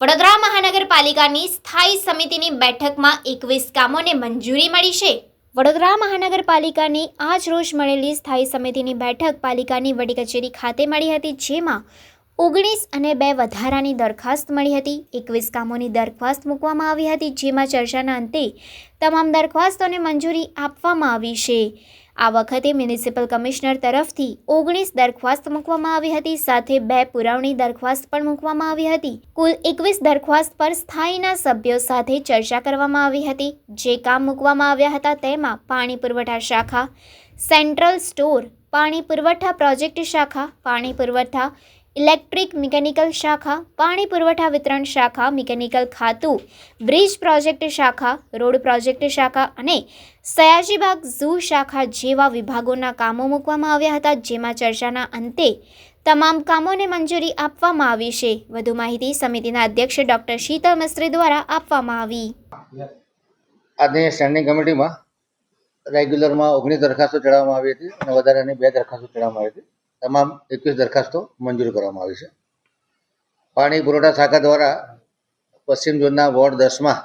વડોદરા મહાનગરપાલિકાની સ્થાયી સમિતિની બેઠકમાં 21 કામોને મંજૂરી મળી છે. વડોદરા મહાનગરપાલિકાની આજ રોજ મળેલી સ્થાયી સમિતિની બેઠક પાલિકાની વડી કચેરી ખાતે મળી હતી, જેમાં 19 અને 2 વધારાની દરખાસ્ત મળી હતી. 21 કામોની દરખાસ્ત મૂકવામાં આવી હતી, જેમાં ચર્ચાના અંતે તમામ દરખાસ્તોને મંજૂરી આપવામાં આવી છે. આ વખતે મ્યુનિસિપલ કમિશનર તરફથી 19 દરખાસ્ત મૂકવામાં આવી હતી, સાથે 2 પુરવણી દરખાસ્ત પણ મૂકવામાં આવી હતી. કુલ 21 દરખાસ્ત પર સ્થાયીના સભ્યો સાથે ચર્ચા કરવામાં આવી હતી. જે કામ મૂકવામાં આવ્યા હતા તેમાં પાણી પુરવઠા શાખા, સેન્ટ્રલ સ્ટોર, પાણી પુરવઠા પ્રોજેક્ટ શાખા, પાણી પુરવઠા ઇલેક્ટ્રિક મિકેનિકલ શાખા, પાણી પુરવઠા વિતરણ શાખા, મિકેનિકલ ખાતું, બ્રિજ પ્રોજેક્ટ શાખા, રોડ પ્રોજેક્ટ શાખા અને સયાજીબાગ ઝૂ શાખા જેવા વિભાગોના કામો મૂકવામાં આવ્યા હતા, જેમાં ચર્ચાના અંતે તમામ કામોને મંજૂરી આપવામાં આવી છે. વધુ માહિતી સમિતિના અધ્યક્ષ ડોક્ટર શીતલ મિસ્ત્રી દ્વારા આપવામાં આવી. આજની સ્ટેન્ડિંગ કમિટીમાં રેગ્યુલરમાં 19 દરખાસ્તો ચડાવવામાં આવી હતી અને વધારાની 2 દરખાસ્તો ચડાવવામાં આવી હતી. તમામ 21 દરખાસ્તો મંજૂર કરવામાં આવી છે. પાણી પુરવઠા શાખા દ્વારા પશ્ચિમ ઝોનના વોર્ડ 10માં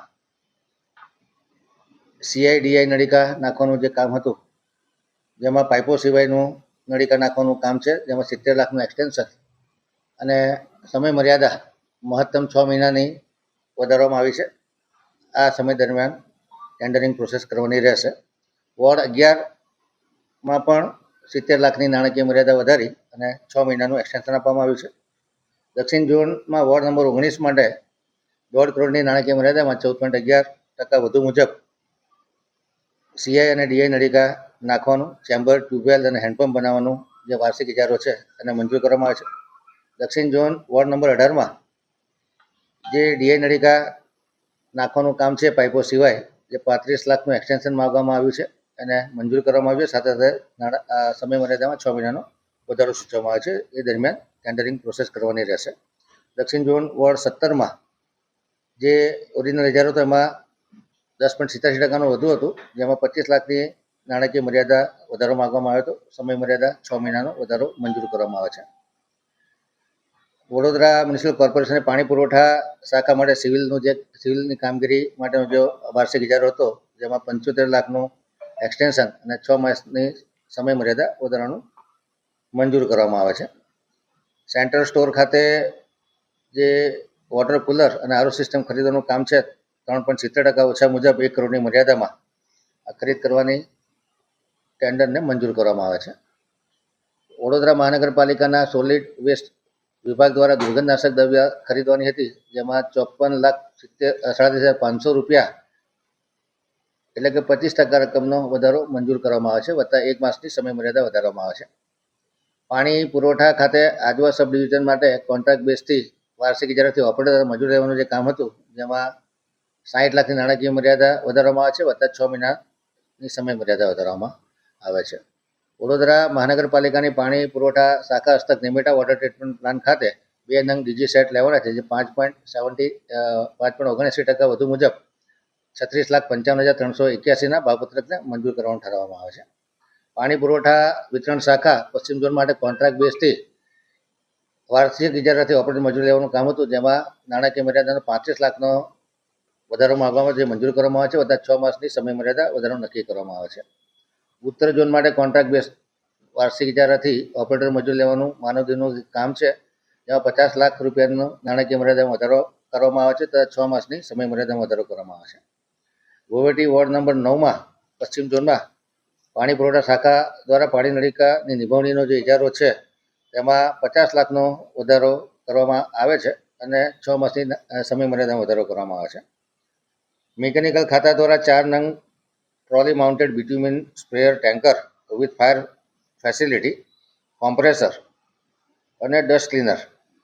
CIDI નળિકા નાખવાનું જે કામ હતું, જેમાં પાઇપો સિવાયનું નળિકા નાખવાનું કામ છે, જેમાં 70 લાખનું એક્સટેન્શન અને સમય મર્યાદા મહત્તમ 6 મહિનાની વધારવામાં આવી છે. આ સમય દરમિયાન ટેન્ડરિંગ પ્રોસેસ કરવાની રહેશે. વોર્ડ 11માં પણ 70 લાખની નાણાકીય મર્યાદા વધારી અને 6 મહિનાનું એક્સટેન્શન આપવામાં આવ્યું છે. દક્ષિણ ઝોનમાં વોર્ડ નંબર 19 માટે 1.5 કરોડની નાણાકીય મર્યાદામાં 14.11% વધુ મુજબ CI અને DI નળિકા નાખવાનું, ચેમ્બર, ટ્યુબવેલ અને હેન્ડપંપ બનાવવાનું જે વાર્ષિક ઇજારો છે એને મંજૂર કરવામાં આવે છે. દક્ષિણ ઝોન વોર્ડ નંબર 18માં જે DI નળિકા નાખવાનું કામ છે પાઇપો સિવાય, જે 35 લાખનું એક્સટેન્શન માગવામાં આવ્યું છે અને મંજૂર કરવામાં આવ્યું છે. સાથે સાથે સમય મર્યાદામાં 6 મહિનાનો વધારો સૂચવવામાં આવે છે. એ દરમિયાન ટેન્ડરિંગ પ્રોસેસ કરવાની રહેશે. દક્ષિણ ઝોન વોર્ડ 17માં જે ઓરિજિનલ ઇજારો હતો એમાં 10.87% વધુ હતું, જેમાં 25 લાખની નાણાકીય મર્યાદા વધારો માગવામાં આવ્યો હતો. સમય મર્યાદા 6 મહિનાનો વધારો મંજૂર કરવામાં આવે છે. વડોદરા મ્યુનિસિપલ કોર્પોરેશને પાણી પુરવઠા શાખા માટે સિવિલની કામગીરી માટેનો જે વાર્ષિક ઇજારો હતો, જેમાં 75 લાખનું એક્સટેન્શન અને 6 માસની સમય મર્યાદા વધારાનું મંજૂર કરવામાં આવે છે. સેન્ટ્રલ સ્ટોર ખાતે જે વોટર કુલર અને આરો સિસ્ટમ ખરીદવાનું કામ છે, 3.70% ઓછા મુજબ 1 કરોડની મર્યાદામાં ખરીદ કરવાની ટેન્ડરને મંજૂર કરવામાં આવે છે. વડોદરા મહાનગરપાલિકાના સોલિડ વેસ્ટ વિભાગ દ્વારા દુર્ગંધનાશક દ્રવ્ય ખરીદવાની હતી, જેમાં 54,37,500 રૂપિયા એટલે કે 25% રકમનો વધારો મંજૂર કરવામાં આવે છે, વત્તા 1 માસની સમય મર્યાદા વધારવામાં આવે છે. પાણી પુરવઠા ખાતે આજવા સબ ડિવિઝન માટે કોન્ટ્રાક્ટ બેઝથી વાર્ષિક ઇજારાથી ઓપરેટર મજૂર લેવાનું જે કામ હતું, જેમાં 60 લાખની નાણાકીય મર્યાદા વધારવામાં આવે છે, વત્તા 6 મહિનાની સમય મર્યાદા વધારવામાં આવે છે. વડોદરા મહાનગરપાલિકાની પાણી પુરવઠા શાખા હસ્તક નિમેટા વોટર ટ્રીટમેન્ટ પ્લાન્ટ ખાતે 2 નંગ ડીજી સેટ લેવાના છે, જે 5.79% વધુ મુજબ 36,55,381ના ભાવપત્રકને મંજૂર કરવાનું ઠરાવવામાં આવે છે. પાણી પુરવઠા વિતરણ શાખા પશ્ચિમ ઝોન માટે કોન્ટ્રાક્ટ બેઝથી વાર્ષિક ઇજારાથી ઓપરેટર મજૂર લેવાનું કામ હતું, જેમાં નાણાકીય મર્યાદાનો 35 લાખનો વધારો માગવામાં જે મંજૂર કરવામાં આવે છે, વત્તા 6 માસની સમય મર્યાદા વધારો નક્કી કરવામાં આવે છે. ઉત્તર ઝોન માટે કોન્ટ્રાક્ટ બેઝ વાર્ષિક ઇજારાથી ઓપરેટર મજૂર લેવાનું માનવદિનનું કામ છે, જેમાં 50 લાખ રૂપિયાનો નાણાકીય મર્યાદામાં વધારો કરવામાં આવે છે, તથા 6 માસની સમય મર્યાદામાં વધારો કરવામાં આવે છે. ગોવેટી વોર્ડ નંબર 9માં પશ્ચિમ ઝોનમાં પાણી પુરવઠા શાખા દ્વારા પાણી નળિકાની નિભાવણીનો જે ઇજારો છે, તેમાં 50 લાખનો વધારો કરવામાં આવે છે અને 6 માસની સમય મર્યાદામાં વધારો કરવામાં આવે છે. મિકેનિકલ ખાતા દ્વારા 4 નંગ trolley mounted bitumen sprayer tanker with fire facility, compressor અને ડસ્ટ ક્લીનર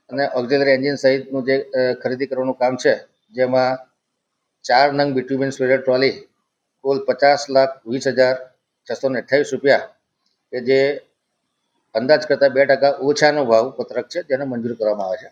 અને ઓક્ઝિલરી એન્જિન સહિતનું જે ખરીદી કરવાનું કામ છે, જેમાં 4 નંગ બિટ્યુમિન સ્પ્રેયર ટ્રોલી કુલ 50,20,628 રૂપિયા, કે જે અંદાજ કરતાં 2% ઓછાનો ભાવ પત્રક છે, જેને મંજૂર કરવામાં આવે છે.